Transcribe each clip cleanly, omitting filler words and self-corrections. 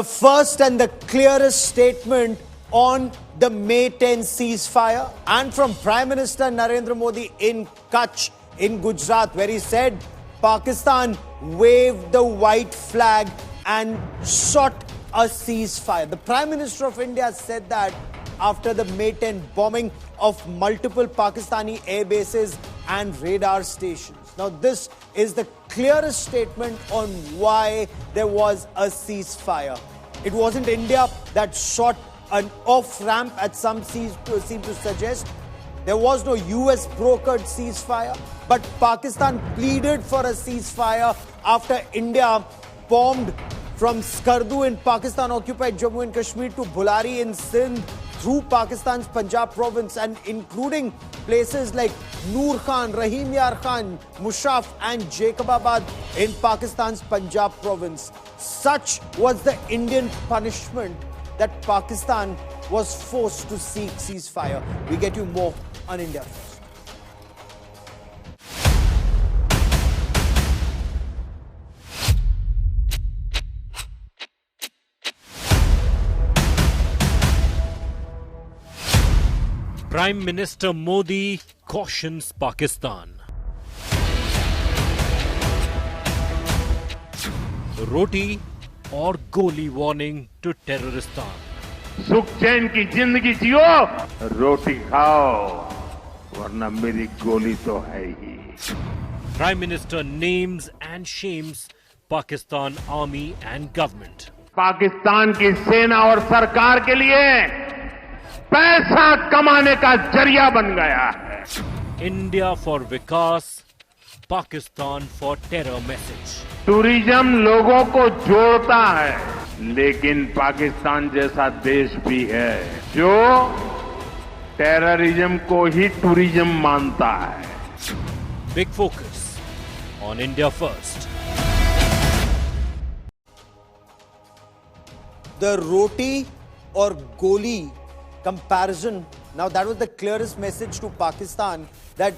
The first and the clearest statement on the May 10 ceasefire, and from Prime Minister Narendra Modi in Kutch in Gujarat, where he said Pakistan waved the white flag and sought a ceasefire. The Prime Minister of India said that after the May 10 bombing of multiple Pakistani air bases and radar stations. Now, this is the clearest statement on why there was a ceasefire. It wasn't India that sought an off-ramp, as some seem to suggest. There was no US brokered ceasefire, but Pakistan pleaded for a ceasefire after India bombed from Skardu in Pakistan-occupied Jammu and Kashmir to Bulari in Sindh, through Pakistan's Punjab province, and including places like Noor Khan, Rahim Yar Khan, Mushaf and Jacobabad in Pakistan's Punjab province. Such was the Indian punishment that Pakistan was forced to seek ceasefire. We get you more on India First. Prime Minister Modi cautions Pakistan. Roti और गोली warning to terroristan. सुख चैन की जिंदगी जियो, रोटी खाओ, वरना मेरी गोली तो है ही. Prime Minister names and shames Pakistan army and government. Pakistan की सेना और सरकार के लिए पैसा कमाने का जरिया बन गया है. India for Vikas, Pakistan for terror message. Tourism लोगों को जोड़ता है, लेकिन पाकिस्तान जैसा देश भी है जो टेररिज्म को ही टूरिज्म मानता है. Big focus on India First. The roti or goli comparison, now that was the clearest message to Pakistan that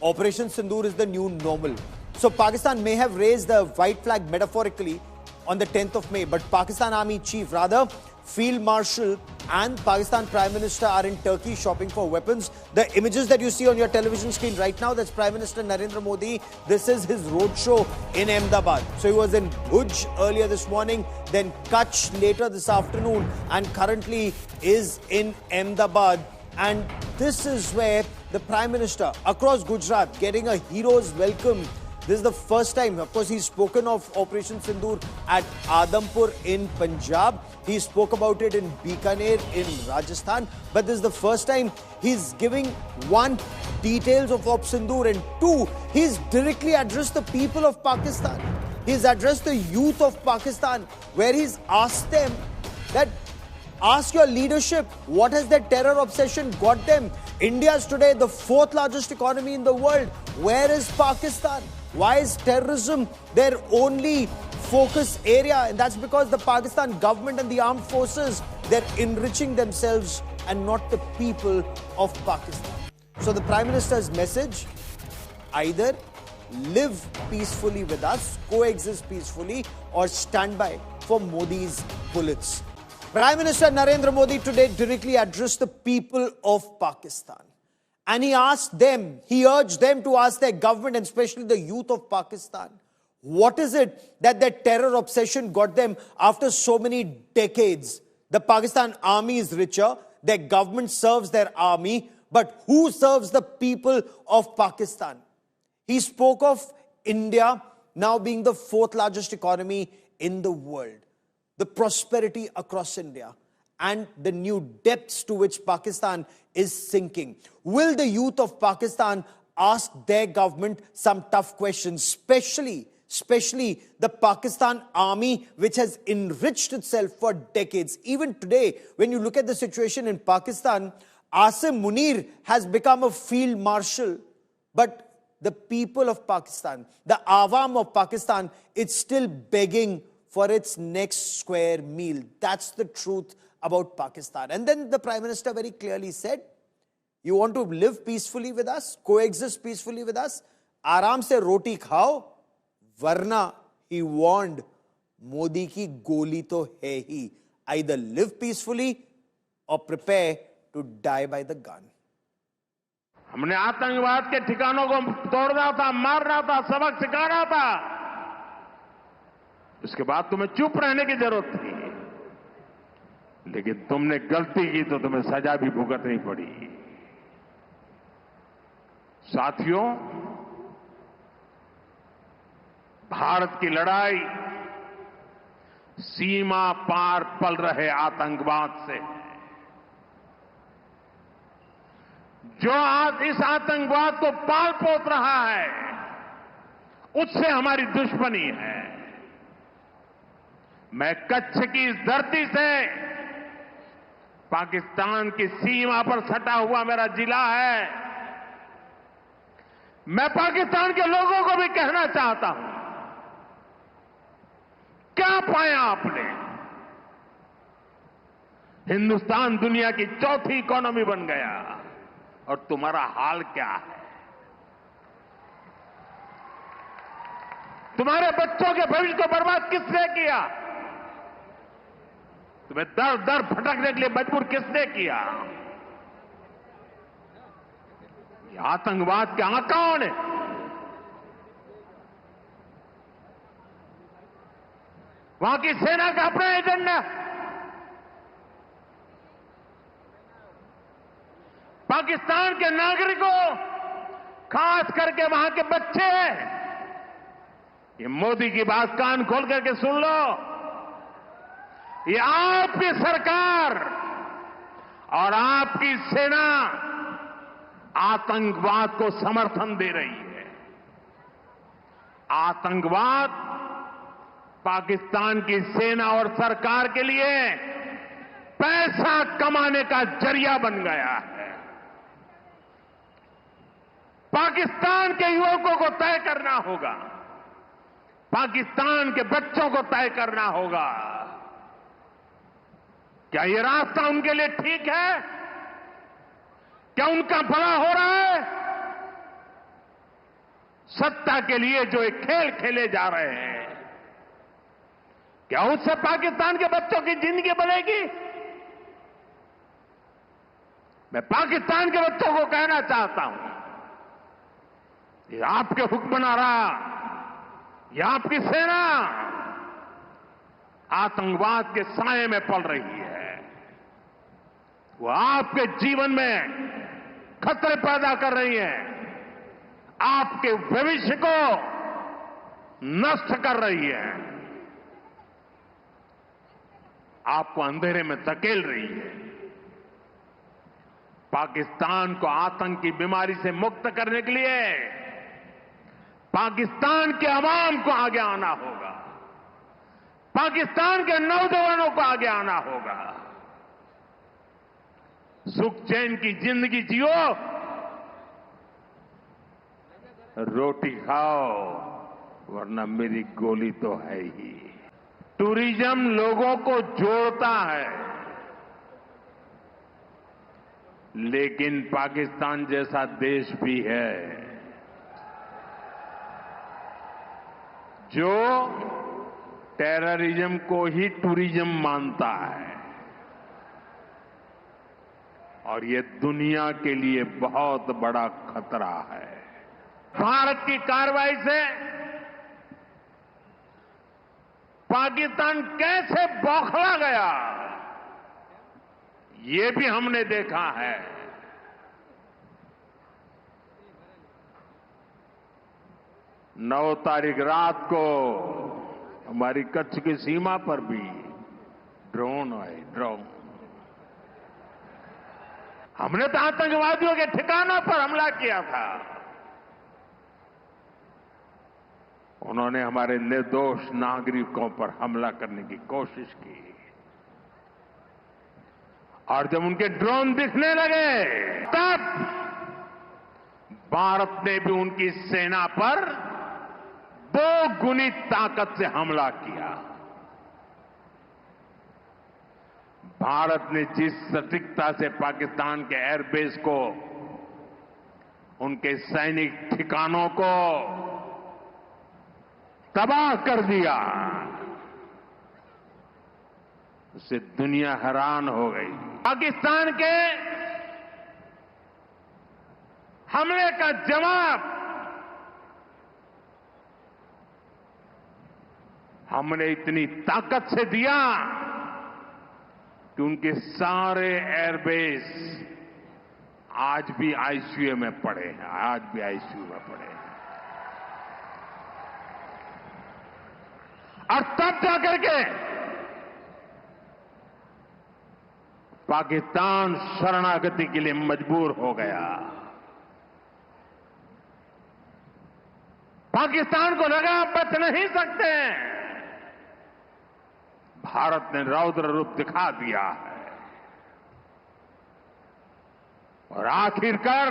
Operation Sindoor is the new normal. So Pakistan may have raised the white flag metaphorically on the 10th of May, but Pakistan Army Chief, rather Field Marshal and Pakistan Prime Minister are in Turkey shopping for weapons. The images that you see on your television screen right now, that's Prime Minister Narendra Modi. This is his roadshow in Ahmedabad. So he was in Bhuj earlier this morning, then Kutch later this afternoon, and currently is in Ahmedabad. And this is where the Prime Minister across Gujarat getting a hero's welcome. This is the first time, of course, he's spoken of Operation Sindoor at Adampur in Punjab. He spoke about it in Bikaner in Rajasthan. But this is the first time he's giving, one, details of Op Sindoor, and two, he's directly addressed the people of Pakistan. He's addressed the youth of Pakistan, where he's asked them that, ask your leadership, what has their terror obsession got them? India is today the fourth largest economy in the world. Where is Pakistan? Why is terrorism their only focus area? And that's because the Pakistan government and the armed forces, they're enriching themselves and not the people of Pakistan. So the Prime Minister's message, either live peacefully with us, coexist peacefully, or stand by for Modi's bullets. Prime Minister Narendra Modi today directly addressed the people of Pakistan. And he asked them, he urged them to ask their government, and especially the youth of Pakistan, what is it that their terror obsession got them after so many decades? The Pakistan army is richer, their government serves their army, but who serves the people of Pakistan? He spoke of India now being the fourth largest economy in the world, the prosperity across India, and the new depths to which Pakistan is sinking. Will the youth of Pakistan ask their government some tough questions, especially the Pakistan army, which has enriched itself for decades? Even today, when you look at the situation in Pakistan, Asim Munir has become a field marshal, but the people of Pakistan, the Awam of Pakistan, it's still begging for its next square meal. That's the truth about Pakistan. And then the Prime Minister very clearly said, you want to live peacefully with us, coexist peacefully with us, आराम से roti khao, warna, he warned, Modi की गोली तो है ही, either live peacefully or prepare to die by the gun. हमने आतंकवाद के ठिकानों को तोड़ना था, मारना था, सबक सिखाना था। उसके बाद तुम्हें चुप रहने की जरूरत थी, लेकिन तुमने गलती की तो तुम्हें सजा भी भुगतनी पड़ी। साथियों, भारत की लड़ाई सीमा पार पल रहे आतंकवाद से, जो आज इस आतंकवाद को पाल पोस रहा है, उससे हमारी दुश्मनी है। मैं कच्छ की इस धरती से, पाकिस्तान की सीमा पर सटा हुआ मेरा जिला है, मैं पाकिस्तान के लोगों को भी कहना चाहता हूं, क्या पाया आपने? हिंदुस्तान दुनिया की चौथी इकोनॉमी बन गया और तुम्हारा हाल क्या है? तुम्हारे बच्चों के भविष्य को बर्बाद किसने किया? तुम्हें दर दर भटकने के लिए मजबूर किसने किया? ये आतंकवाद के आकाओं ने। वहां की सेना का अपना एजेंडा, पाकिस्तान के नागरिकों, खास करके वहां के बच्चे, ये मोदी की बात कान खोल करके सुन लो, ये आपकी सरकार और आपकी सेना आतंकवाद को समर्थन दे रही है। आतंकवाद पाकिस्तान की सेना और सरकार के लिए पैसा कमाने का जरिया बन गया है। पाकिस्तान के युवकों को तय करना होगा, पाकिस्तान के बच्चों को तय करना होगा, क्या ये रास्ता उनके लिए ठीक है? क्या उनका भला हो रहा है? सत्ता के लिए जो एक खेल खेले जा रहे हैं, क्या उससे पाकिस्तान के बच्चों की जिंदगी बनेगी? मैं पाकिस्तान के बच्चों को कहना चाहता हूं, ये आपके हुक्मनारा, ये आपकी सेना आतंकवाद के साए में पल रही है। वो आपके जीवन में खतरे पैदा कर रही है, आपके भविष्य को नष्ट कर रही है, आपको अंधेरे में धकेल रही है। पाकिस्तान को आतंक की बीमारी से मुक्त करने के लिए पाकिस्तान के अवाम को आगे आना होगा, पाकिस्तान के नौजवानों को आगे आना होगा। सुख चैन की जिंदगी जियो, रोटी खाओ, वरना मेरी गोली तो है ही। टूरिज्म लोगों को जोड़ता है, लेकिन पाकिस्तान जैसा देश भी है जो टेररिज्म को ही टूरिज्म मानता है, और ये दुनिया के लिए बहुत बड़ा खतरा है। भारत की कार्रवाई से पाकिस्तान कैसे बौखला गया, ये भी हमने देखा है। 9 तारीख रात को हमारी कच्छ की सीमा पर भी ड्रोन आए, ड्रोन। हमने तो आतंकवादियों के ठिकानों पर हमला किया था, उन्होंने हमारे निर्दोष नागरिकों पर हमला करने की कोशिश की, और जब उनके ड्रोन दिखने लगे तब भारत ने भी उनकी सेना पर 2 गुनी ताकत से हमला किया। भारत ने जिस सटीकता से पाकिस्तान के एयरबेस को, उनके सैनिक ठिकानों को तबाह कर दिया, उससे दुनिया हैरान हो गई। पाकिस्तान के हमले का जवाब हमने इतनी ताकत से दिया कि उनके सारे एयरबेस आज भी आईसीयू में पड़े हैं, आज भी आईसीयू में पड़े हैं। और तब जाकर के पाकिस्तान शरणागति के लिए मजबूर हो गया। पाकिस्तान को लगा बच नहीं सकते, भारत ने रौद्र रूप दिखा दिया है और आखिरकार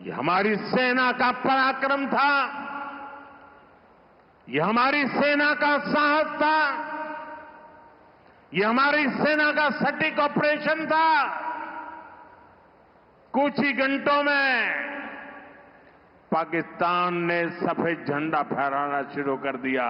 ये हमारी सेना का पराक्रम था, ये हमारी सेना का साहस था, ये हमारी सेना का सटीक ऑपरेशन था। कुछ ही घंटों में पाकिस्तान ने सफेद झंडा फहराना शुरू कर दिया।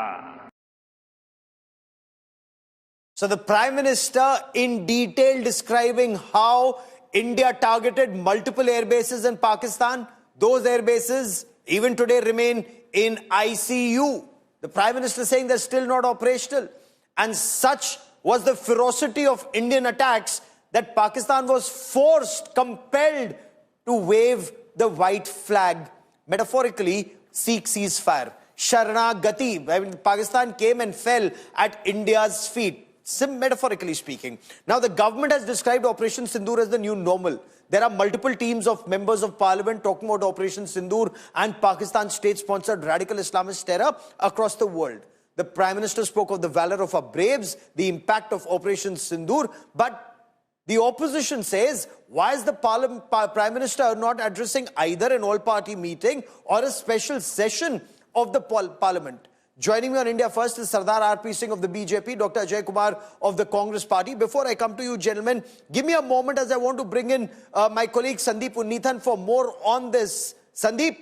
So the Prime Minister in detail describing how India targeted multiple air bases in Pakistan. Those air bases even today remain in ICU. The Prime Minister saying they're still not operational. And such was the ferocity of Indian attacks that Pakistan was forced, compelled to wave the white flag, metaphorically seek ceasefire. Sharanagati, I mean, Pakistan came and fell at India's feet, metaphorically speaking. Now, the government has described Operation Sindoor as the new normal. There are multiple teams of members of parliament talking about Operation Sindoor and Pakistan's state-sponsored radical Islamist terror across the world. The Prime Minister spoke of the valor of our braves, the impact of Operation Sindoor, but the opposition says, why is the Prime Minister not addressing either an all-party meeting or a special session of the Parliament? Joining me on India First is Sardar R.P. Singh of the BJP, Dr. Ajay Kumar of the Congress Party. Before I come to you, gentlemen, give me a moment as I want to bring in my colleague Sandeep Unnithan for more on this. Sandeep,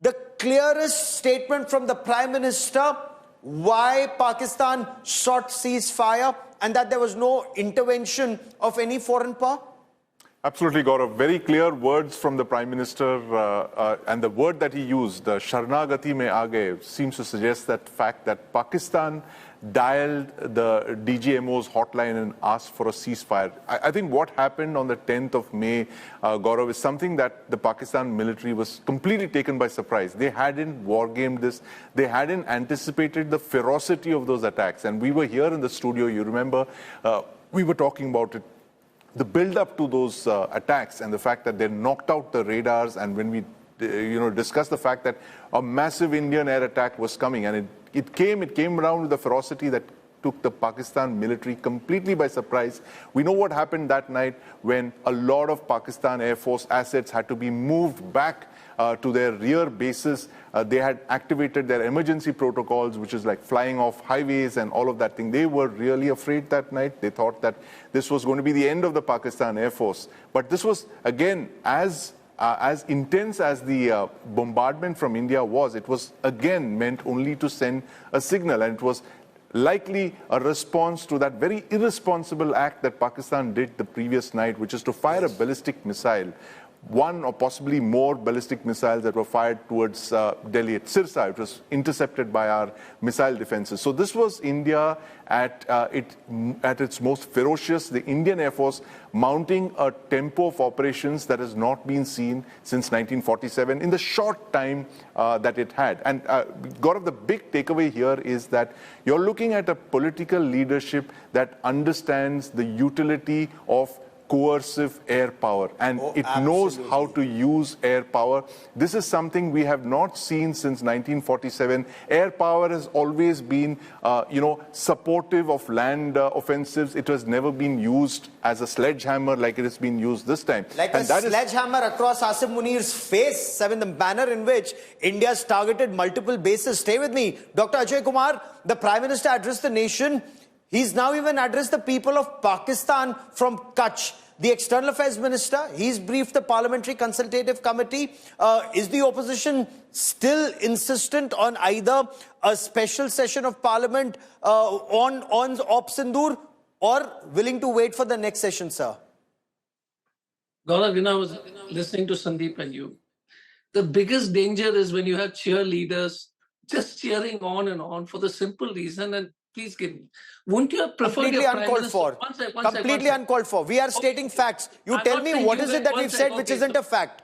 the clearest statement from the Prime Minister why Pakistan sought ceasefire and that there was no intervention of any foreign power? Absolutely, Gaurav. Very clear words from the Prime Minister, and the word that he used, Sharanagati mein aa gaye, seems to suggest that fact that Pakistan dialed the DGMO's hotline and asked for a ceasefire. I think what happened on the 10th of May, Gaurav, is something that the Pakistan military was completely taken by surprise. They hadn't war-gamed this. They hadn't anticipated the ferocity of those attacks. And we were here in the studio, you remember, we were talking about it. The build-up to those attacks and the fact that they knocked out the radars, and when we discussed the fact that a massive Indian air attack was coming, and it came around with a ferocity that took the Pakistan military completely by surprise. We know what happened that night when a lot of Pakistan Air Force assets had to be moved back to their rear bases. They had activated their emergency protocols, which is like flying off highways and all of that thing. They were really afraid that night. They thought that this was going to be the end of the Pakistan Air Force. But this was, again, as intense as the bombardment from India was, it was again meant only to send a signal, and it was likely a response to that very irresponsible act that Pakistan did the previous night, which is to fire a ballistic missile. One or possibly more ballistic missiles that were fired towards Delhi at Sirsa. It was intercepted by our missile defenses. So this was India at its most ferocious, the Indian Air Force mounting a tempo of operations that has not been seen since 1947 in the short time that it had. And Gaurav, the big takeaway here is that you're looking at a political leadership that understands the utility of coercive air power, and it knows how to use air power. This is something we have not seen since 1947. Air power has always been, supportive of land offensives. It has never been used as a sledgehammer like it has been used this time. Like and a sledgehammer across Asim Munir's face, the banner in which India's targeted multiple bases. Stay with me. Dr. Ajay Kumar, the Prime Minister addressed the nation. He's now even addressed the people of Pakistan from Kutch. the External Affairs Minister, he's briefed the Parliamentary Consultative Committee. Is the opposition still insistent on either a special session of Parliament on Op Sindoor or willing to wait for the next session, sir? Gaurav, I was listening to Sandeep and you. The biggest danger is when you have cheerleaders just cheering on and on for the simple reason, and please give me. Wouldn't you have preferred Completely your Prime uncalled Minister? for. Completely uncalled for. We are stating facts. You I'm tell not me saying what you is it guys- that one we've sec, said which okay, isn't a fact.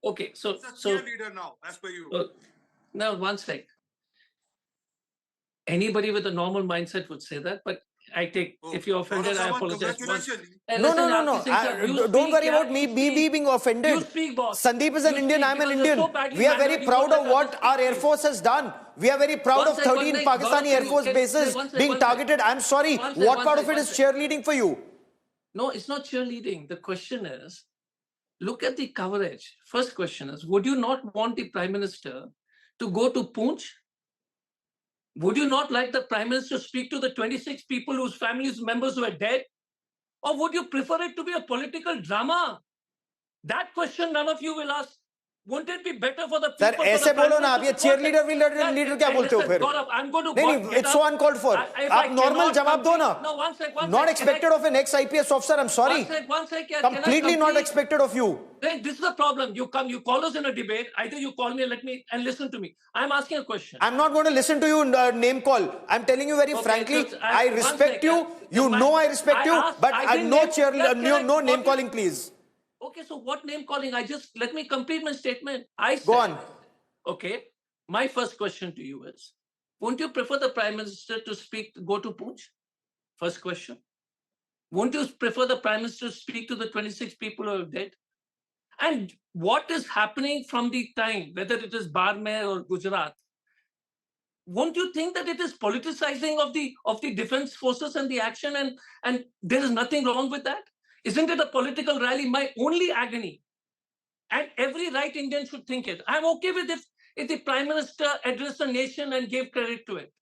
Okay, so cheerleader now, as per you. now one sec. Anybody with a normal mindset would say that, but I take, if you're offended, I apologize. Congratulations. No. Don't worry about me being offended. You speak, boss. Sandeep is an You Indian, speak, I'm an because you're Indian. so badly We are very mannered, you proud don't of let what others our speak Air to you. Force has done. We are very proud One of sec, 13 Gaurav, Pakistani Air Force bases one sec, being one sec. targeted. I'm sorry. One sec, What one part sec, of it one is sec. cheerleading for you? No, it's not cheerleading. The question is, look at the coverage. First question is, would you not want the Prime Minister to go to Poonch? Would you not like the Prime Minister to speak to the 26 people whose families members were dead? Or would you prefer it to be a political drama? That question none of you will ask. Wouldn't it be better for the people? Sir, ऐसे बोलो ना आप ये cheerleader leader क्या बोलते हो फिर? Gaurav, I'm going to नहीं, it's so uncalled for. आप normal जवाब दो ना. No, one sec. Not expected of an ex-IPS officer, I'm sorry. One sec. Completely not expected of you. This is the problem. You call us in a debate. Either you call me and listen to me. I'm asking a question. I'm not going to listen to you name call. I'm telling you very frankly, so I respect you. You know I respect you, but no name calling, please. Okay, so what name calling? Let me complete my statement. I said, Go on. Okay, my first question to you is, won't you prefer the Prime Minister to go to Poonch? First question. Won't you prefer the Prime Minister to speak to the 26 people who are dead? And what is happening from the time, whether it is Barmer or Gujarat, won't you think that it is politicizing of the defense forces and the action, and there is nothing wrong with that? Isn't it a political rally? My only agony, and every right Indian should think it. I'm okay with if the Prime Minister addressed the nation and gave credit to it,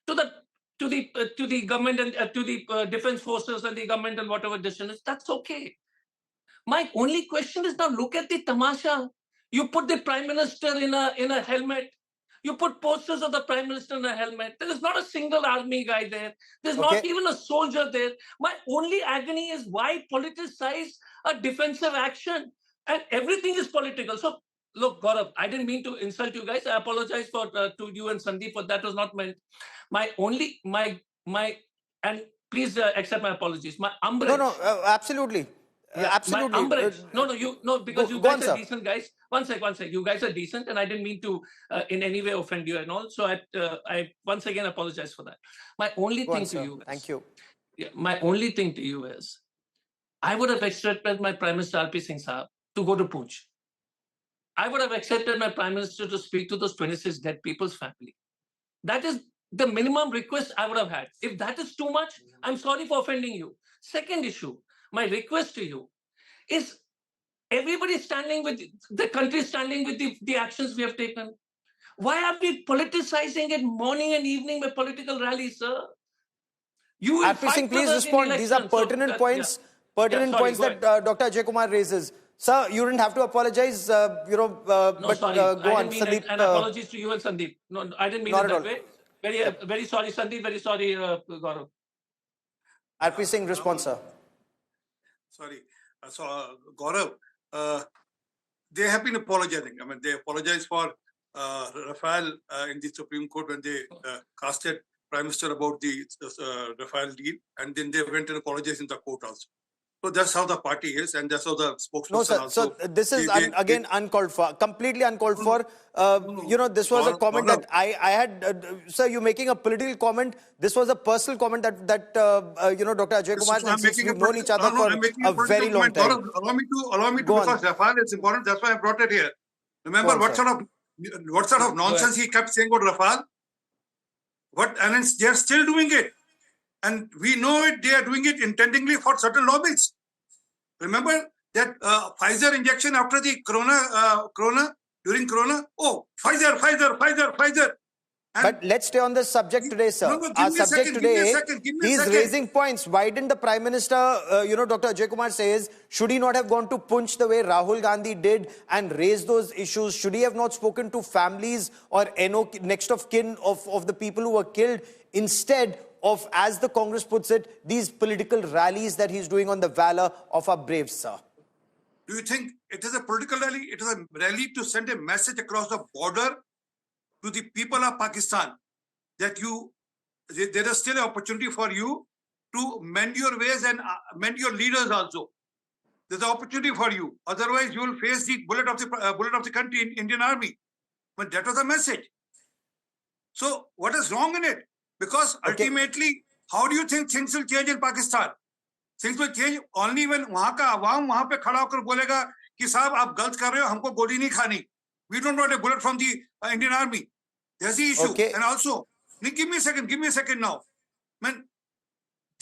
to the government and to the defense forces and the government and whatever decision is. That's okay. My only question is, now look at the tamasha. You put the Prime Minister in a helmet. You put posters of the Prime Minister in a helmet. There is not a single army guy there. There's not even a soldier there. My only agony is, why politicize a defensive action? And everything is political. So, look, Gaurav, I didn't mean to insult you guys. I apologize to you and Sandeep for that. Was not meant. And please accept my apologies. My umbrage. No, absolutely. Absolutely. My umbrage. Because you guys are decent guys. One sec. You guys are decent, and I didn't mean to in any way offend you and all. So I once again apologize for that. My only thing to you is, thank you. My only thing to you is, I would have accepted my Prime Minister R.P. Singh Saab to go to Poonch. I would have accepted my Prime Minister to speak to those 26 dead people's family. That is the minimum request I would have had. If that is too much, I'm sorry for offending you. Second issue, my request to you is, everybody standing with the country, standing with the actions we have taken. Why are we politicizing it morning and evening with political rallies, sir? You will fight Singh, please for respond. These are pertinent points. Pertinent points that Dr. Ajay Kumar raises. Sir, you didn't have to apologize. But go on, Sandeep. And apologies to you and Sandeep. No, I didn't mean it that way. Very sorry, Sandeep. Very sorry, Gaurav. R.P. Singh, response, sir. Sorry. Gaurav, they have been apologizing. I mean, they apologized for Rafale in the Supreme Court when they casted Prime Minister about the Rafale deal, and then they went and apologized in the court also. So that's how the party is, and that's how the spokesperson also. So this is again uncalled for, completely uncalled for. This was a comment that I had. Sir, you're making a political comment. This was a personal comment that Dr. Ajay Kumar, since you've known each other for a very long time. Allow me to because Rafale is important. That's why I brought it here. Remember what sort of nonsense he kept saying about Rafale? And they are still doing it. And we know it, they are doing it intentionally for certain lobbies. Remember that Pfizer injection after the Corona, during Corona? Oh, Pfizer. But let's stay on this subject today, sir. No, give Our me a subject second, give me a today, second, give me a he's second. raising points. Why didn't the Prime Minister, Dr. Ajay Kumar says, should he not have gone to Punch the way Rahul Gandhi did and raised those issues? Should he have not spoken to families or next of kin of the people who were killed instead of, as the Congress puts it, these political rallies that he's doing on the valor of our braves, sir? Do you think it is a political rally? It is a rally to send a message across the border to the people of Pakistan that there is still an opportunity for you to mend your ways and mend your leaders also. There's an opportunity for you. Otherwise, you will face the bullet of the country in Indian Army. But that was the message. So what is wrong in it? Because ultimately, how do you think things will change in Pakistan? Things will change only when वहाँ का आवाम वहाँ पे खड़ा होकर बोलेगा कि साहब आप गलत कर रहे हो, हमको गोली नहीं खानी. We don't want a bullet from the Indian Army. There's the issue. Okay. And also, give me a second now. Man,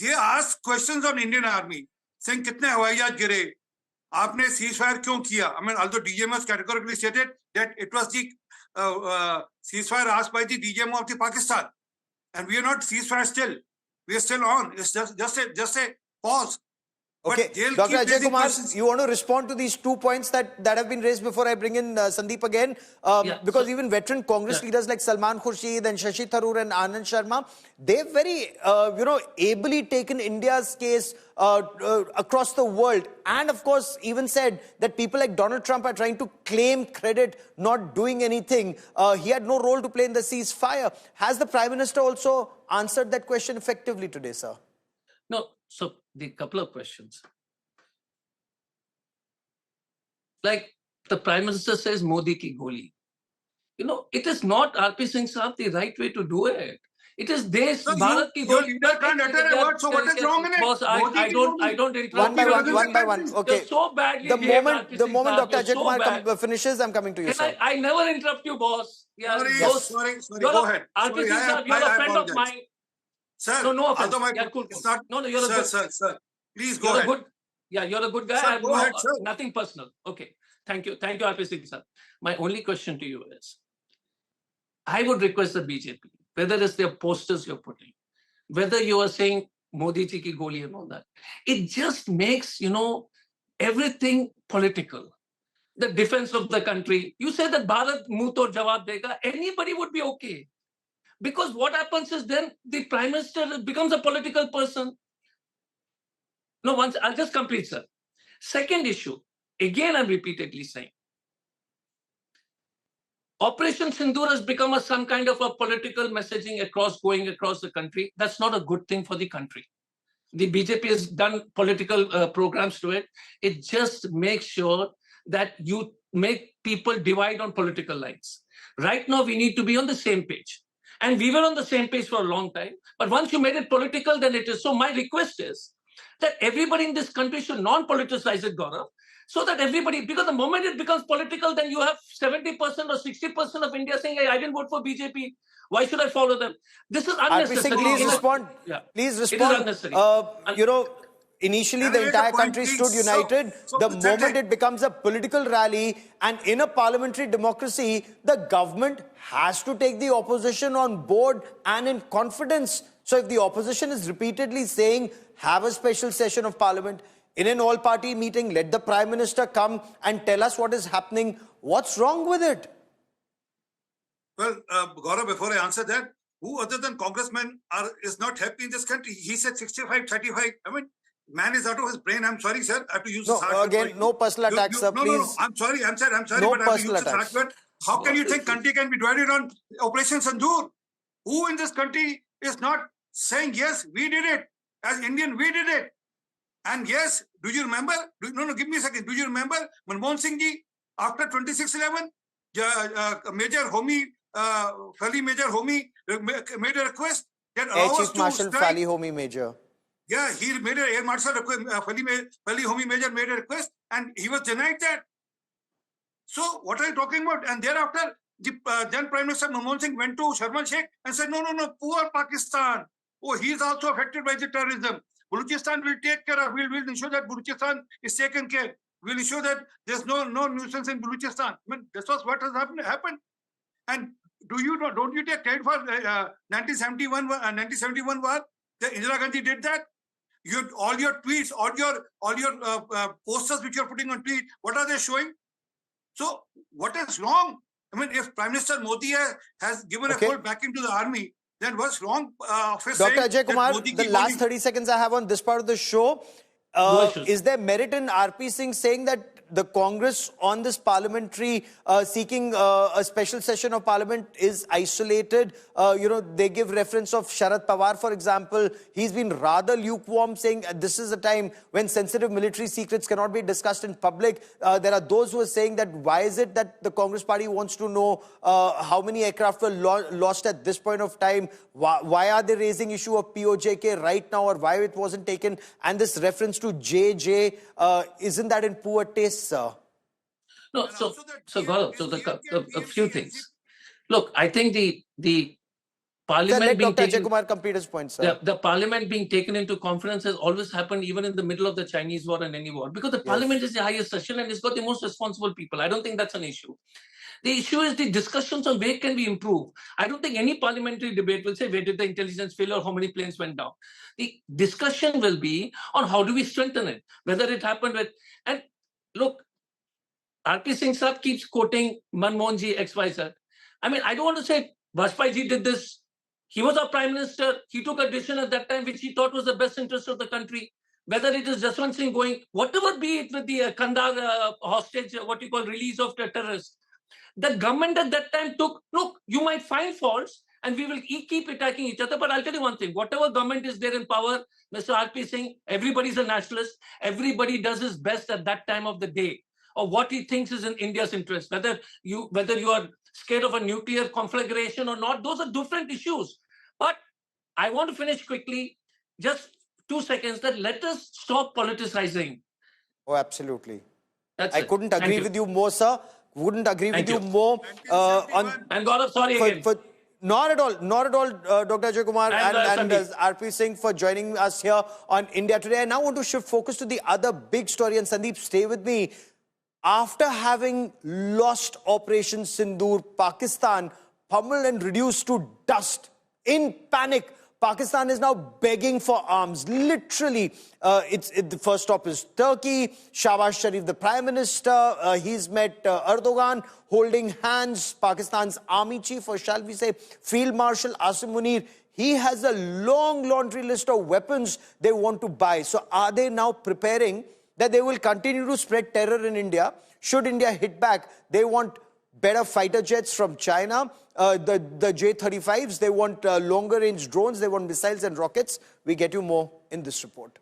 they ask questions on Indian Army, saying कितने हवाई जहाज गिरे, आपने ceasefire क्यों किया? I mean, although DGM has categorically stated that it was the ceasefire asked by the DGM of the Pakistan, and we are not ceasefire still. We are still on. It's just a pause. Okay, Dr. Ajay Kumar, you want to respond to these 2 points that have been raised before I bring in Sandeep again? Because even veteran Congress leaders like Salman Khurshid and Shashi Tharoor and Anand Sharma, they've very, ably taken India's case across the world. And of course, even said that people like Donald Trump are trying to claim credit, not doing anything. He had no role to play in the ceasefire. Has the Prime Minister also answered that question effectively today, sir? No. So the couple of questions. Like the Prime Minister says, Modi ki goli. It is not RP Singh Saab the right way to do it. It is Desh Bharat ki Your goli. leader can't utter a word, so what is wrong in it? Boss, I don't interrupt One by one. Okay. You're so badly The moment Dr. Ajay Kumar finishes, I'm coming to you, sir. I never interrupt you, boss. Yeah, Sorry, go ahead. RP Singh Saab, you're a friend of mine. Sir, no offense. cool. It's not. No, you're a good. Sir. Please go ahead. You're a good guy. Sir, go ahead, sir. Nothing personal. Okay. Thank you, RP Singh sir. My only question to you is, I would request the BJP, whether it's their posters you're putting, whether you are saying Modi ji ki goli and all that, it just makes, everything political. The defense of the country. You say that Bharat muh to jawab dega, anybody would be okay. Because what happens is then the Prime Minister becomes a political person. No, I'll just complete, sir. Second issue, again, I'm repeatedly saying, Operation Sindoor has become some kind of a political messaging going across the country. That's not a good thing for the country. The BJP has done political programs to it. It just makes sure that you make people divide on political lines. Right now, we need to be on the same page. And we were on the same page for a long time. But once you made it political, then it is. So my request is that everybody in this country should non-politicize it, Gaurav, so that everybody, because the moment it becomes political, then you have 70% or 60% of India saying, hey, I didn't vote for BJP. Why should I follow them? This is unnecessary. Please respond. Yeah. Please respond. It is unnecessary. Initially, the entire country stood united. The moment it becomes a political rally, and in a parliamentary democracy, the government has to take the opposition on board and in confidence. So if the opposition is repeatedly saying, have a special session of parliament, in an all-party meeting, let the Prime Minister come and tell us what is happening, what's wrong with it? Well, Gaurav, before I answer that, who other than congressmen is not happy in this country? He said 65-35. I mean, man is out of his brain. I'm sorry, sir. I have to use this hard word. No personal attacks, sir, please. No. I'm sorry, No but I have to use this hard word. How can you think country can be divided on Operation Sindoor? Who in this country is not saying, yes, we did it. As Indian, we did it. And yes, do you remember? Give me a second. Do you remember Manmohan Singh ji, after 26/11, Major Homi, Fali Major Homi made a request that Air Chief Marshal Fali Homi Major. Yeah, he made an Air Marshal request, Fali Homi Major made a request, and he was denied that. So what are you talking about? And thereafter, the then Prime Minister Manmohan Singh went to Sharm el-Sheikh and said, no, poor Pakistan. Oh, he is also affected by the terrorism. Balochistan will take care of, we'll ensure that Balochistan is taken care. We'll ensure that there's no nuisance in Balochistan. I mean, this was what has happened. And don't you take credit for 1971 war? The Indira Gandhi did that. All your tweets, all your posters which you're putting on tweet, what are they showing? So what is wrong? I mean, if Prime Minister Modi has given a full backing to the army, then what's wrong of his Dr. saying Ajay Kumar, that Modi the last 30 seconds I have on this part of the show, is there merit in RP Singh saying that the Congress on this parliamentary seeking a special session of parliament is isolated? They give reference of Sharad Pawar, for example. He's been rather lukewarm, saying this is a time when sensitive military secrets cannot be discussed in public. There are those who are saying that why is it that the Congress party wants to know how many aircraft were lost at this point of time? Why are they raising issue of POJK right now, or why it wasn't taken? And this reference to JJ, isn't that in poor taste, sir? No, so Gaurav, a few things. Look, I think the parliament Let being Dr. taken, Ajay Kumar complete his point, sir. the parliament being taken into confidence has always happened, even in the middle of the Chinese war and any war, because the parliament is the highest session and it's got the most responsible people. I don't think that's an issue. The issue is the discussions on where can we improve. I don't think any parliamentary debate will say where did the intelligence fail or how many planes went down. The discussion will be on how do we strengthen it, whether it happened with, and look, RP Singh Saab keeps quoting Manmohan Ji, XYZ. I mean, I don't want to say Vajpayee Ji did this. He was our prime minister. He took a decision at that time which he thought was the best interest of the country. Whether it is Jaswant Singh going, whatever be it with the Kandahar hostage, what you call release of the terrorists. The government at that time took, look, you might find faults and we will keep attacking each other. But I'll tell you one thing, whatever government is there in power, Mr. RP Singh, everybody's a nationalist. Everybody does his best at that time of the day, or what he thinks is in India's interest. Whether you are scared of a nuclear conflagration or not, those are different issues. But I want to finish quickly, just 2 seconds, that let us stop politicizing. Oh, absolutely. I couldn't agree with you more, sir. Wouldn't agree with you more. And Gaurav, sorry again. Not at all, Dr. Ajay Kumar and RP Singh for joining us here on India Today. I now want to shift focus to the other big story, and Sandeep, stay with me. After having lost Operation Sindoor, Pakistan pummeled and reduced to dust in panic. Pakistan is now begging for arms. Literally, the first stop is Turkey. Shahbaz Sharif, the Prime Minister, he's met Erdogan, holding hands. Pakistan's army chief, or shall we say, Field Marshal Asim Munir, he has a long laundry list of weapons they want to buy. So are they now preparing that they will continue to spread terror in India? Should India hit back, they want better fighter jets from China, the J-35s, they want longer range drones, they want missiles and rockets. We get you more in this report.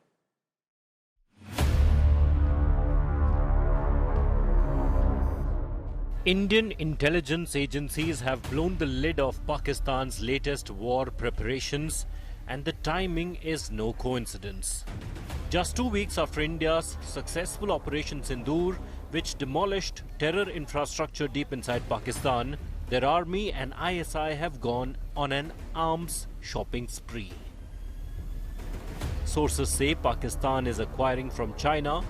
Indian intelligence agencies have blown the lid off Pakistan's latest war preparations, and the timing is no coincidence. Just 2 weeks after India's successful Operation Sindoor, which demolished terror infrastructure deep inside Pakistan, their army and ISI have gone on an arms shopping spree. Sources say Pakistan is acquiring from China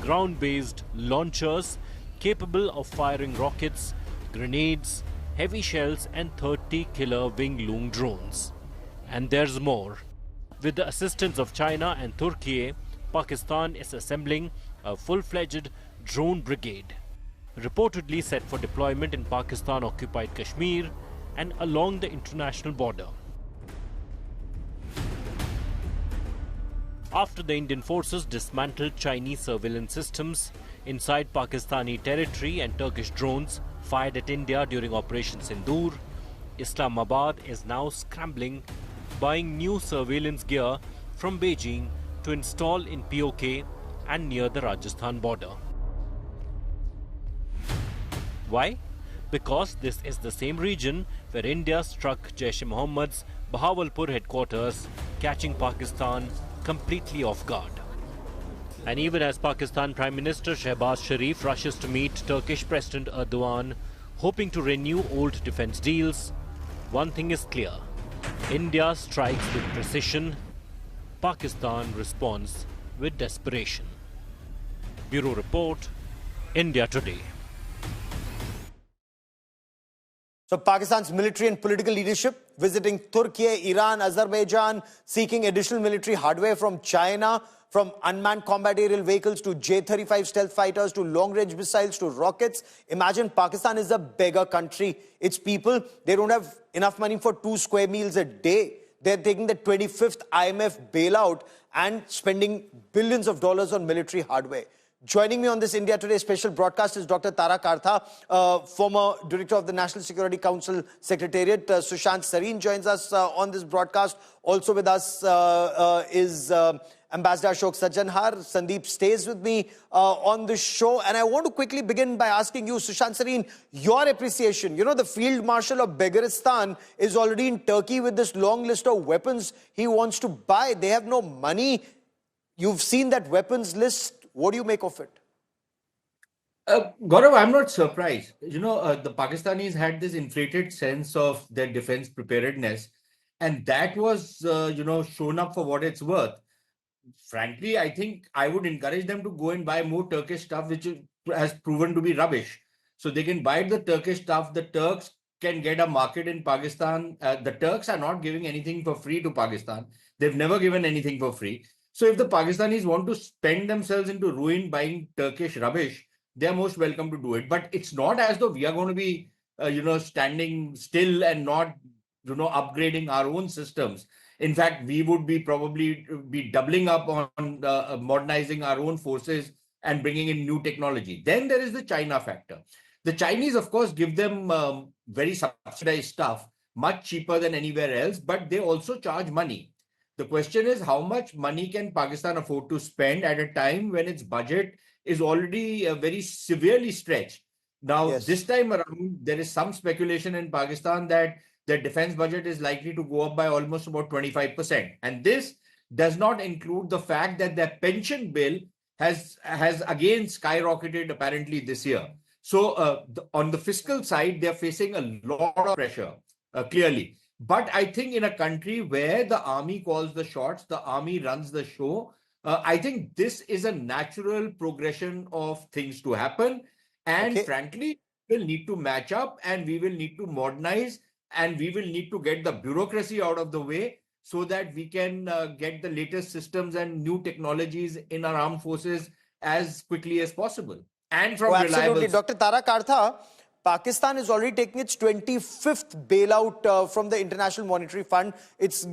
ground-based launchers capable of firing rockets, grenades, heavy shells and 30 killer wing-loom drones. And there's more. With the assistance of China and Turkiye, Pakistan is assembling a full-fledged drone brigade, reportedly set for deployment in Pakistan-occupied Kashmir and along the international border. After the Indian forces dismantled Chinese surveillance systems inside Pakistani territory and Turkish drones fired at India during Operation Sindoor, Islamabad is now scrambling, buying new surveillance gear from Beijing to install in POK and near the Rajasthan border. Why? Because this is the same region where India struck Jaish-e-Mohammed's Bahawalpur headquarters, catching Pakistan completely off guard. And even as Pakistan Prime Minister Shahbaz Sharif rushes to meet Turkish President Erdogan, hoping to renew old defense deals, one thing is clear. India strikes with precision, Pakistan responds with desperation. Bureau Report, India Today. So Pakistan's military and political leadership visiting Turkiye, Iran, Azerbaijan, seeking additional military hardware from China, from unmanned combat aerial vehicles to J-35 stealth fighters to long-range missiles to rockets. Imagine Pakistan is a beggar country. Its people, they don't have enough money for 2 square meals a day. They're taking the 25th IMF bailout and spending billions of dollars on military hardware. Joining me on this India Today special broadcast is Dr. Tara Kartha, former director of the National Security Council Secretariat. Sushant Sareen joins us on this broadcast. Also with us is Ambassador Ashok Sajjanhar. Sandeep stays with me on the show. And I want to quickly begin by asking you, Sushant Sareen, your appreciation. You know, the Field Marshal of Begaristan is already in Turkey with this long list of weapons he wants to buy. They have no money. You've seen that weapons list. What do you make of it? Gaurav, I'm not surprised. You know, the Pakistanis had this inflated sense of their defense preparedness, and that was, shown up for what it's worth. Frankly, I think I would encourage them to go and buy more Turkish stuff, which has proven to be rubbish. So they can buy the Turkish stuff. The Turks can get a market in Pakistan. The Turks are not giving anything for free to Pakistan. They've never given anything for free. So if the Pakistanis want to spend themselves into ruin buying Turkish rubbish, they are most welcome to do it. But it's not as though we are going to be, standing still and not, upgrading our own systems. In fact, we would be probably be doubling up on modernizing our own forces and bringing in new technology. Then there is the China factor. The Chinese, of course, give them very subsidized stuff, much cheaper than anywhere else, but they also charge money. The question is, how much money can Pakistan afford to spend at a time when its budget is already very severely stretched? Now, Yes. This time around, there is some speculation in Pakistan that the defense budget is likely to go up by almost about 25%. And this does not include the fact that their pension bill has again skyrocketed apparently this year. So on the fiscal side, they're facing a lot of pressure, clearly. But I think in a country where the army calls the shots, the army runs the show, I think this is a natural progression of things to happen. And frankly, we'll need to match up and we will need to modernize and we will need to get the bureaucracy out of the way so that we can get the latest systems and new technologies in our armed forces as quickly as possible. And from Absolutely. Dr. Tara Kartha, Pakistan is already taking its 25th bailout from the International Monetary Fund. It's,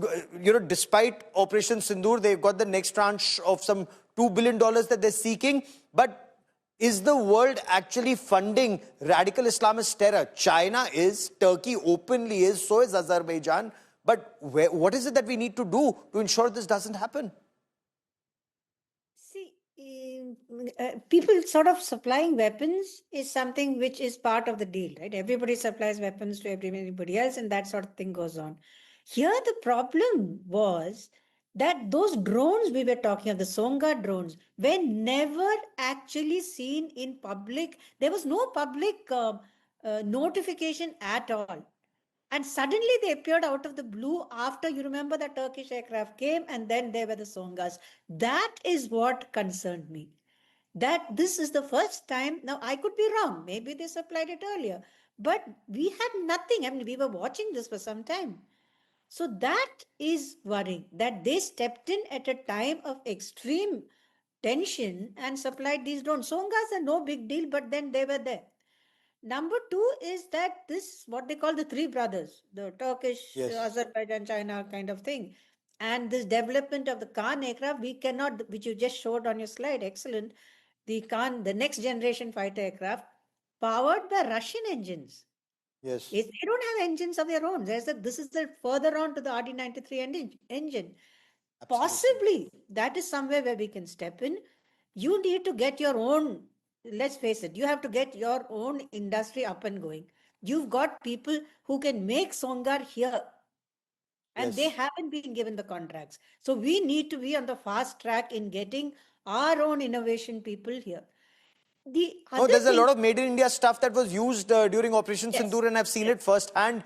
despite Operation Sindoor, they've got the next tranche of some $2 billion that they're seeking. But is the world actually funding radical Islamist terror? China is, Turkey openly is, so is Azerbaijan. But what is it that we need to do to ensure this doesn't happen? People sort of supplying weapons is something which is part of the deal, right? Everybody supplies weapons to everybody else and that sort of thing goes on. Here the problem was that those drones we were talking of, the Songa drones, were never actually seen in public. There was no public notification at all. And suddenly they appeared out of the blue after, you remember, the Turkish aircraft came and then there were the Songas. That is what concerned me. That this is the first time, now I could be wrong, maybe they supplied it earlier, but we had nothing. I mean, we were watching this for some time. So that is worrying, that they stepped in at a time of extreme tension and supplied these drones. Songas are no big deal, but then they were there. Number two is that this, what they call the three brothers, the Turkish, Azerbaijan, China kind of thing. And this development of the Khan aircraft, we cannot, which you just showed on your slide, excellent. The Khan, the next generation fighter aircraft, powered by Russian engines. Yes. They don't have engines of their own. This is the further on to the RD-93 engine. Absolutely. Possibly, that is somewhere where we can step in. You need to get your own, let's face it, you have to get your own industry up and going. You've got people who can make Songar here. And they haven't been given the contracts. So we need to be on the fast track in getting our own innovation people here. There's a lot of made in India stuff that was used during Operation Sindoor, and I've seen it firsthand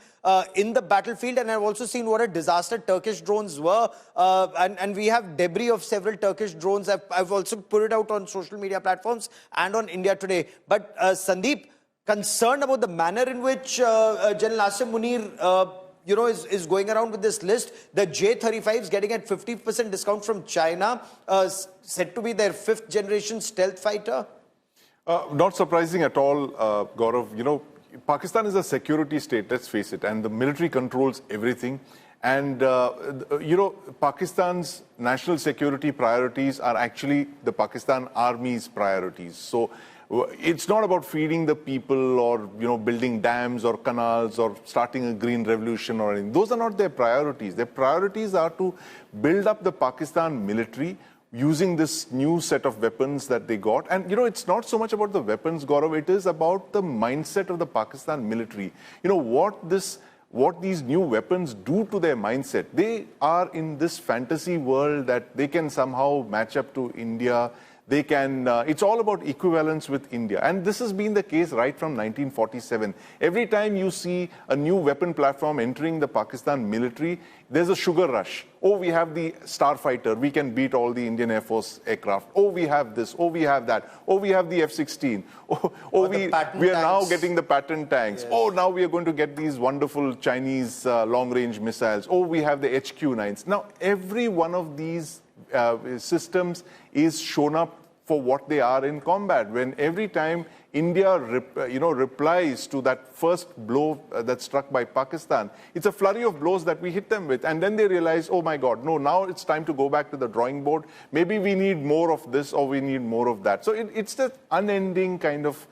in the battlefield, and I've also seen what a disaster Turkish drones were. And we have debris of several Turkish drones. I've also put it out on social media platforms and on India Today. But Sandeep, concerned about the manner in which General Asim Munir, is going around with this list? The J-35s getting at 50% discount from China, said to be their 5th generation stealth fighter. Not surprising at all, Gaurav. Pakistan is a security state, let's face it, and the military controls everything. And, Pakistan's national security priorities are actually the Pakistan Army's priorities. So it's not about feeding the people or, building dams or canals or starting a green revolution or anything. Those are not their priorities. Their priorities are to build up the Pakistan military using this new set of weapons that they got. And, it's not so much about the weapons, Gaurav, it is about the mindset of the Pakistan military. What these new weapons do to their mindset. They are in this fantasy world that they can somehow match up to India. They can, it's all about equivalence with India. And this has been the case right from 1947. Every time you see a new weapon platform entering the Pakistan military, there's a sugar rush. Oh, we have the Starfighter. We can beat all the Indian Air Force aircraft. Oh, we have this. Oh, we have that. Oh, we have the F-16. We are now getting the Patton tanks. Yes. Oh, now we are going to get these wonderful Chinese long-range missiles. Oh, we have the HQ-9s. Now, every one of these systems is shown up for what they are in combat. When every time India replies to that first blow that's struck by Pakistan, it's a flurry of blows that we hit them with. And then they realize, oh my God, no, now it's time to go back to the drawing board. Maybe we need more of this or we need more of that. So it's the unending kind of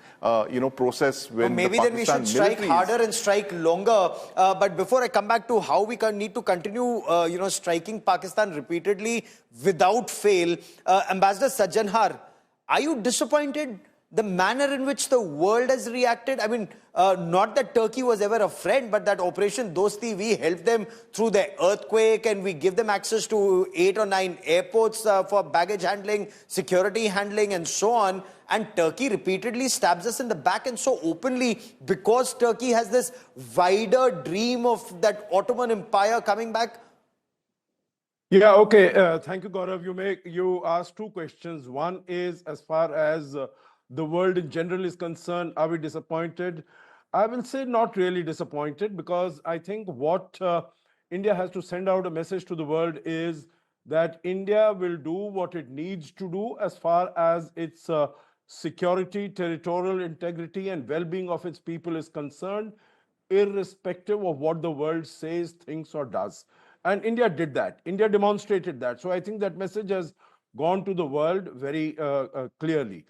process when maybe then we should strike harder and strike longer. But before I come back to how we need to continue, striking Pakistan repeatedly without fail, Ambassador Sajjanhar, are you disappointed the manner in which the world has reacted? I mean, not that Turkey was ever a friend, but that Operation Dosti, we helped them through the earthquake and we give them access to 8 or 9 airports for baggage handling, security handling and so on. And Turkey repeatedly stabs us in the back and so openly because Turkey has this wider dream of that Ottoman Empire coming back. Yeah, okay. Thank you, Gaurav. You asked 2 questions. One is as far as the world in general is concerned, are we disappointed? I will say not really disappointed, because I think what India has to send out a message to the world is that India will do what it needs to do as far as its security, territorial integrity and well-being of its people is concerned, irrespective of what the world says, thinks or does. And India did that. India demonstrated that. So I think that message has gone to the world very clearly.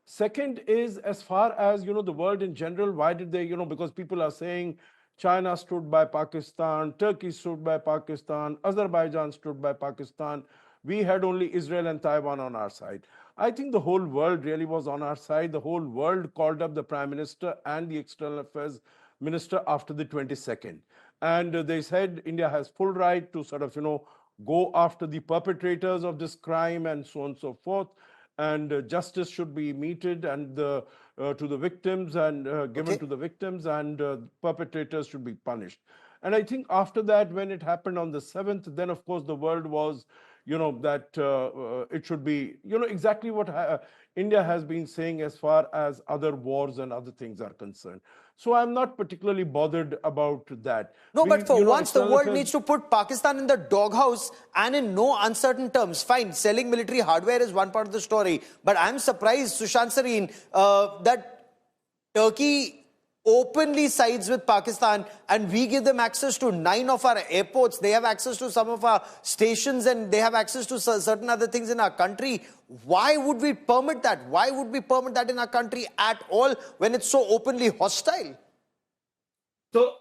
Second is, as far as, the world in general, why did they, because people are saying China stood by Pakistan, Turkey stood by Pakistan, Azerbaijan stood by Pakistan. We had only Israel and Taiwan on our side. I think the whole world really was on our side. The whole world called up the Prime Minister and the External Affairs Minister after the 22nd. And they said India has full right to sort of, go after the perpetrators of this crime and so on and so forth. And justice should be meted and to the victims and given to the victims, and perpetrators should be punished. And I think after that, when it happened on the 7th, then of course the world was, that it should be, exactly what India has been saying as far as other wars and other things are concerned. So I'm not particularly bothered about that. No, but for once the world needs to put Pakistan in the doghouse and in no uncertain terms. Fine, selling military hardware is one part of the story. But I'm surprised, Sushant Sareen, that Turkey openly sides with Pakistan and we give them access to 9 of our airports. They have access to some of our stations and they have access to certain other things in our country. Why would we permit that? Why would we permit that in our country at all when it's so openly hostile? So,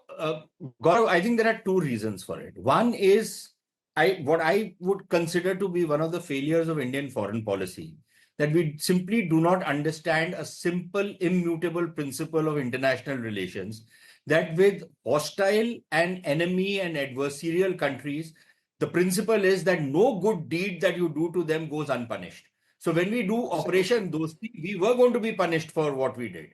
Gaurav, I think there are 2 reasons for it. One is what I would consider to be one of the failures of Indian foreign policy, that we simply do not understand a simple, immutable principle of international relations, that with hostile and enemy and adversarial countries, the principle is that no good deed that you do to them goes unpunished. So when we do Operation Dosti, we were going to be punished for what we did.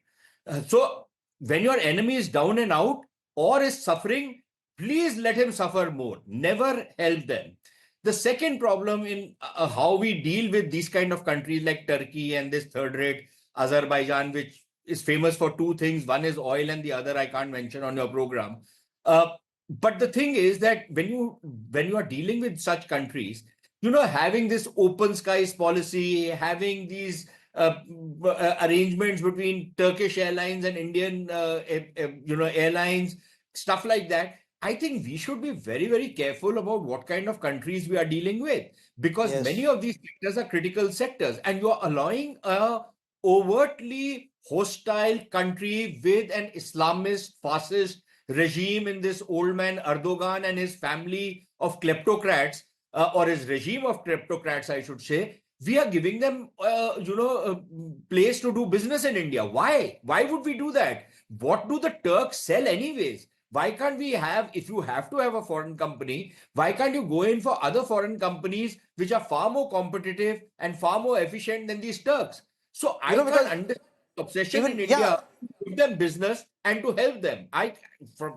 So when your enemy is down and out or is suffering, please let him suffer more. Never help them. The second problem in how we deal with these kind of countries like Turkey and this third-rate Azerbaijan, which is famous for two things. One is oil and the other I can't mention on your program. But the thing is that when you are dealing with such countries, having this open skies policy, having these arrangements between Turkish Airlines and Indian, airlines, stuff like that. I think we should be very, very careful about what kind of countries we are dealing with, because many of these sectors are critical sectors, and you are allowing a overtly hostile country with an Islamist, fascist regime in this old man Erdogan and his family of kleptocrats, or his regime of kleptocrats, I should say. We are giving them, a place to do business in India. Why? Why would we do that? What do the Turks sell anyways? Why can't we have, if you have to have a foreign company, why can't you go in for other foreign companies which are far more competitive and far more efficient than these Turks? So I can't understand obsession in India to give them business and to help them.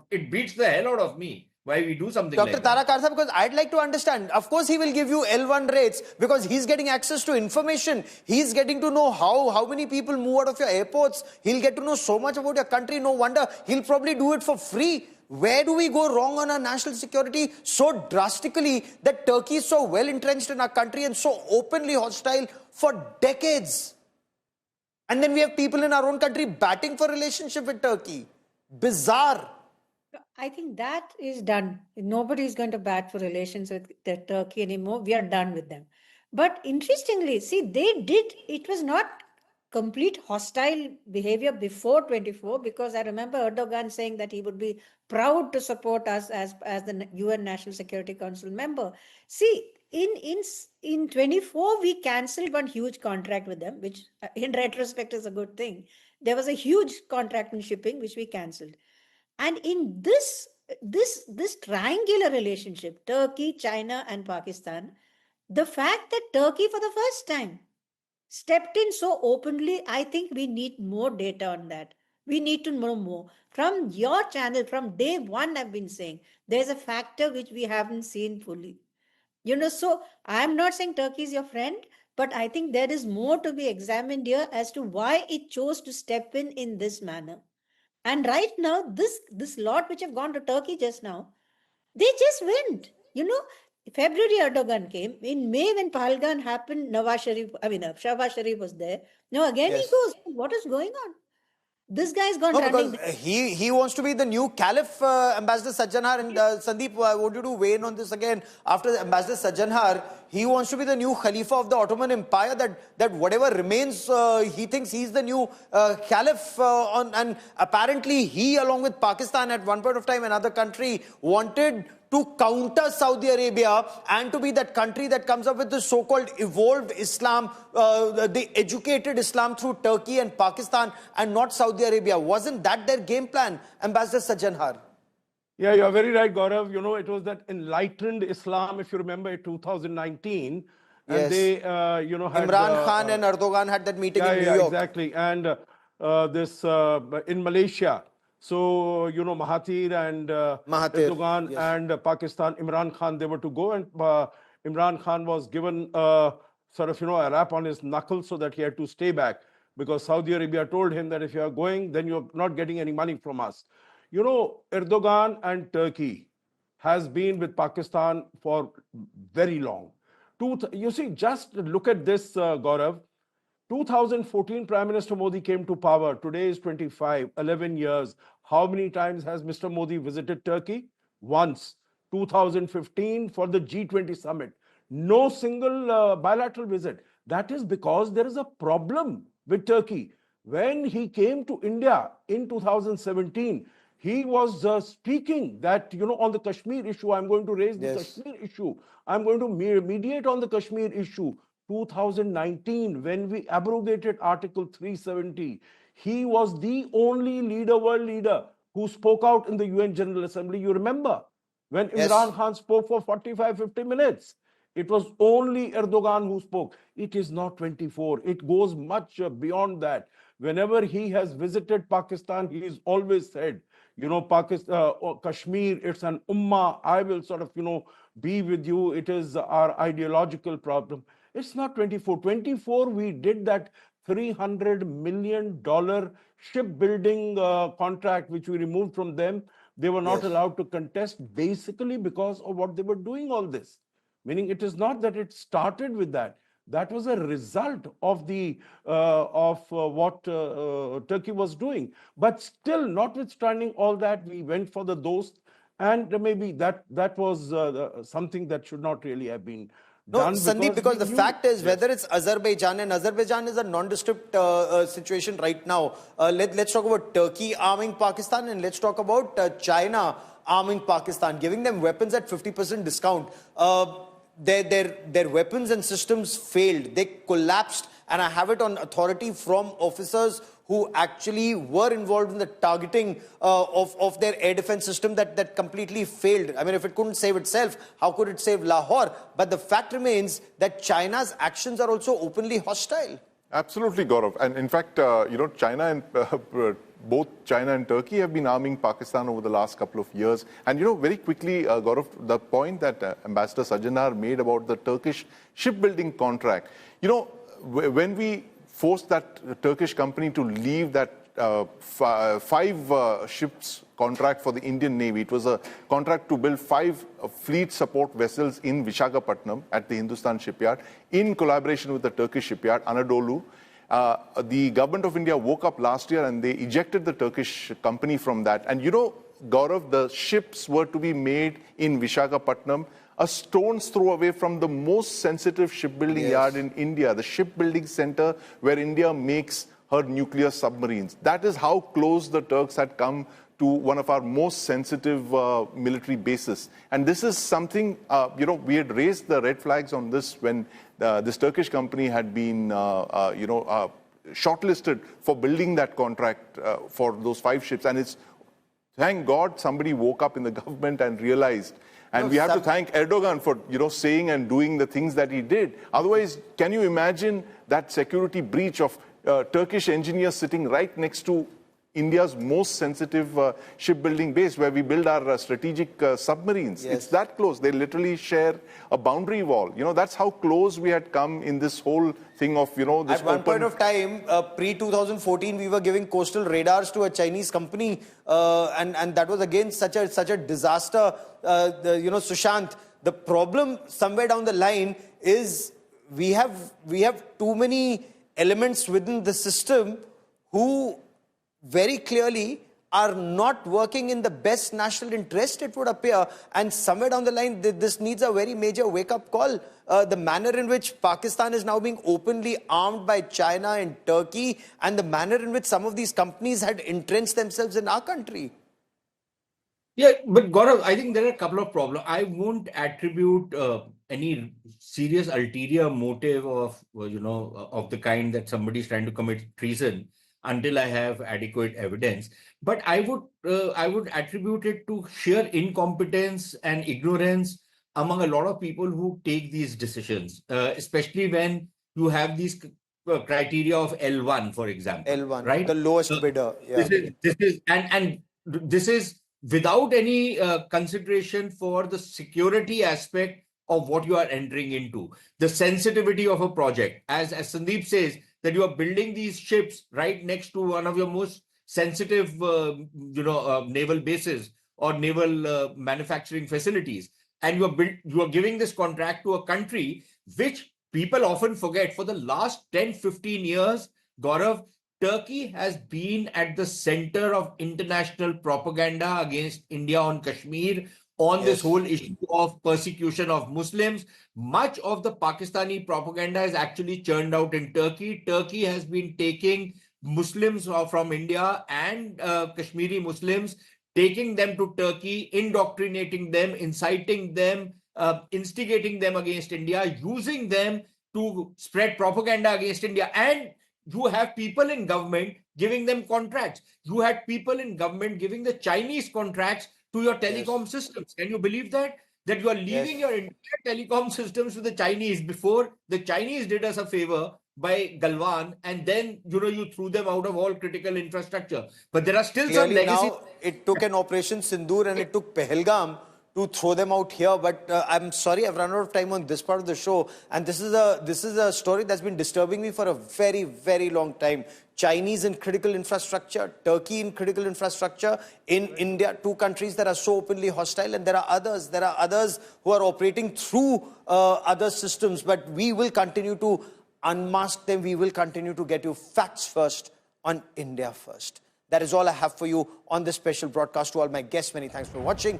It beats the hell out of me why we do something Dr. like that. Tarakar, because I'd like to understand. Of course, he will give you L1 rates because he's getting access to information. He's getting to know how many people move out of your airports. He'll get to know so much about your country. No wonder he'll probably do it for free. Where do we go wrong on our national security so drastically that Turkey is so well entrenched in our country and so openly hostile for decades? And then we have people in our own country batting for relationship with Turkey. Bizarre. I think that is done. Nobody is going to bat for relations with Turkey anymore. We are done with them. But interestingly, see, it was not complete hostile behavior before 24, because I remember Erdogan saying that he would be proud to support us as the UN National Security Council member. See, in 24, we cancelled one huge contract with them, which in retrospect is a good thing. There was a huge contract in shipping, which we cancelled. And in this triangular relationship, Turkey, China, and Pakistan, the fact that Turkey for the first time stepped in so openly, I think we need more data on that. We need to know more. From your channel, from day one, I've been saying, there's a factor which we haven't seen fully. So I'm not saying Turkey is your friend, but I think there is more to be examined here as to why it chose to step in this manner. And right now, this lot which have gone to Turkey just now, they just went. February Erdogan came. In May, when Pahalgan happened, Shahbaz Sharif was there. Now again he goes. What is going on? This guy's gone running. Because he wants to be the new caliph, Ambassador Sajjanhar. And Sandeep, I want you to weigh in on this again. After Ambassador Sajjanhar, he wants to be the new Khalifa of the Ottoman Empire, that whatever remains, he thinks he's the new caliph. And apparently he, along with Pakistan at one point of time, another country, wanted to counter Saudi Arabia and to be that country that comes up with the so-called evolved Islam, the educated Islam through Turkey and Pakistan and not Saudi Arabia. Wasn't that their game plan, Ambassador Sajjanhar? Yeah, you're very right, Gaurav. It was that enlightened Islam, if you remember, in 2019. And they, had... Imran Khan and Erdogan had that meeting in New York. Exactly. And in Malaysia. So, Mahathir and Erdogan and Pakistan, Imran Khan, they were to go. And Imran Khan was given a rap on his knuckles so that he had to stay back. Because Saudi Arabia told him that if you are going, then you're not getting any money from us. Erdogan and Turkey has been with Pakistan for very long. You see, just look at this, Gaurav. 2014, Prime Minister Modi came to power. Today is 25, 11 years. How many times has Mr. Modi visited Turkey? Once. 2015 for the G20 summit. No single bilateral visit. That is because there is a problem with Turkey. When he came to India in 2017, he was speaking that, on the Kashmir issue, I'm going to raise the Kashmir issue. I'm going to mediate on the Kashmir issue. 2019, when we abrogated Article 370, he was the only world leader, who spoke out in the UN General Assembly. You remember when Imran Khan spoke for 45, 50 minutes. It was only Erdogan who spoke. It is not 24. It goes much beyond that. Whenever he has visited Pakistan, he has always said, Pakistan, Kashmir, it's an ummah. I will be with you. It is our ideological problem. It's not 24. 24, we did that $300 million shipbuilding contract, which we removed from them. They were not allowed to contest basically because of what they were doing all this. Meaning it is not that it started with that. That was a result of what Turkey was doing. But still, notwithstanding all that, we went for the dost, and maybe that was something that should not really have been No, done. Sandeep, because the fact is, Yes. whether it's Azerbaijan, and Azerbaijan is a nondescript situation right now. Let's talk about Turkey arming Pakistan, and let's talk about China arming Pakistan, giving them weapons at 50% discount. Their weapons and systems failed. They collapsed, and I have it on authority from officers who actually were involved in the targeting of their air defense system that completely failed. I mean, if it couldn't save itself, how could it save Lahore? But the fact remains that China's actions are also openly hostile. Absolutely, Gaurav. And in fact, China and both China and Turkey have been arming Pakistan over the last couple of years. And, very quickly, Gaurav, the point that Ambassador Sajanar made about the Turkish shipbuilding contract, when we forced that Turkish company to leave that five ships contract for the Indian Navy. It was a contract to build 5 fleet support vessels in Visakhapatnam at the Hindustan shipyard in collaboration with the Turkish shipyard, Anadolu. The government of India woke up last year and they ejected the Turkish company from that. And Gaurav, the ships were to be made in Visakhapatnam, a stone's throw away from the most sensitive shipbuilding yard in India, the shipbuilding center where India makes her nuclear submarines. That is how close the Turks had come to one of our most sensitive military bases. And this is something, we had raised the red flags on this when this Turkish company had been, shortlisted for building that contract for those 5 ships. And it's, thank God, somebody woke up in the government and realized. And we have to thank Erdogan for, saying and doing the things that he did. Otherwise, can you imagine that security breach of Turkish engineers sitting right next to India's most sensitive shipbuilding base where we build our strategic submarines? It's that close. They literally share a boundary wall. That's how close we had come in this whole thing of, this At one point of time, pre-2014, we were giving coastal radars to a Chinese company, and that was again such a disaster. Sushant, the problem somewhere down the line is we have too many elements within the system who very clearly are not working in the best national interest, it would appear. And somewhere down the line, this needs a very major wake-up call. The manner in which Pakistan is now being openly armed by China and Turkey, and the manner in which some of these companies had entrenched themselves in our country. Yeah, but Gaurav, I think there are a couple of problems. I won't attribute any serious ulterior motive of, of the kind that somebody is trying to commit treason until I have adequate evidence. But I would attribute it to sheer incompetence and ignorance among a lot of people who take these decisions, especially when you have these criteria of L1, for example. L1, right? the lowest bidder. Yeah. This is without any consideration for the security aspect of what you are entering into, the sensitivity of a project. As Sandeep says, that you are building these ships right next to one of your most sensitive, naval bases or naval manufacturing facilities, and you are giving this contract to a country which people often forget. For the last 10-15 years, Gaurav, Turkey has been at the center of international propaganda against India on Kashmir, on this whole issue of persecution of Muslims. Much of the Pakistani propaganda is actually churned out in Turkey. Turkey has been taking Muslims from India and Kashmiri Muslims, taking them to Turkey, indoctrinating them, inciting them, instigating them against India, using them to spread propaganda against India. And you have people in government giving them contracts. You had people in government giving the Chinese contracts to your telecom systems. Can you believe that? That you are leaving your entire telecom systems to the Chinese before the Chinese did us a favor by Galwan, and then you threw them out of all critical infrastructure. But there are still some legacy. Now, it took an Operation Sindoor and it took Pahalgam to throw them out here, but I'm sorry I've run out of time on this part of the show, and this is a story that's been disturbing me for a very, very long time. Chinese in critical infrastructure, Turkey in critical infrastructure, in India, two countries that are so openly hostile, and there are others who are operating through other systems, but we will continue to unmask them. We will continue to get you facts first on India first. That is all I have for you on this special broadcast. To all my guests, many thanks for watching.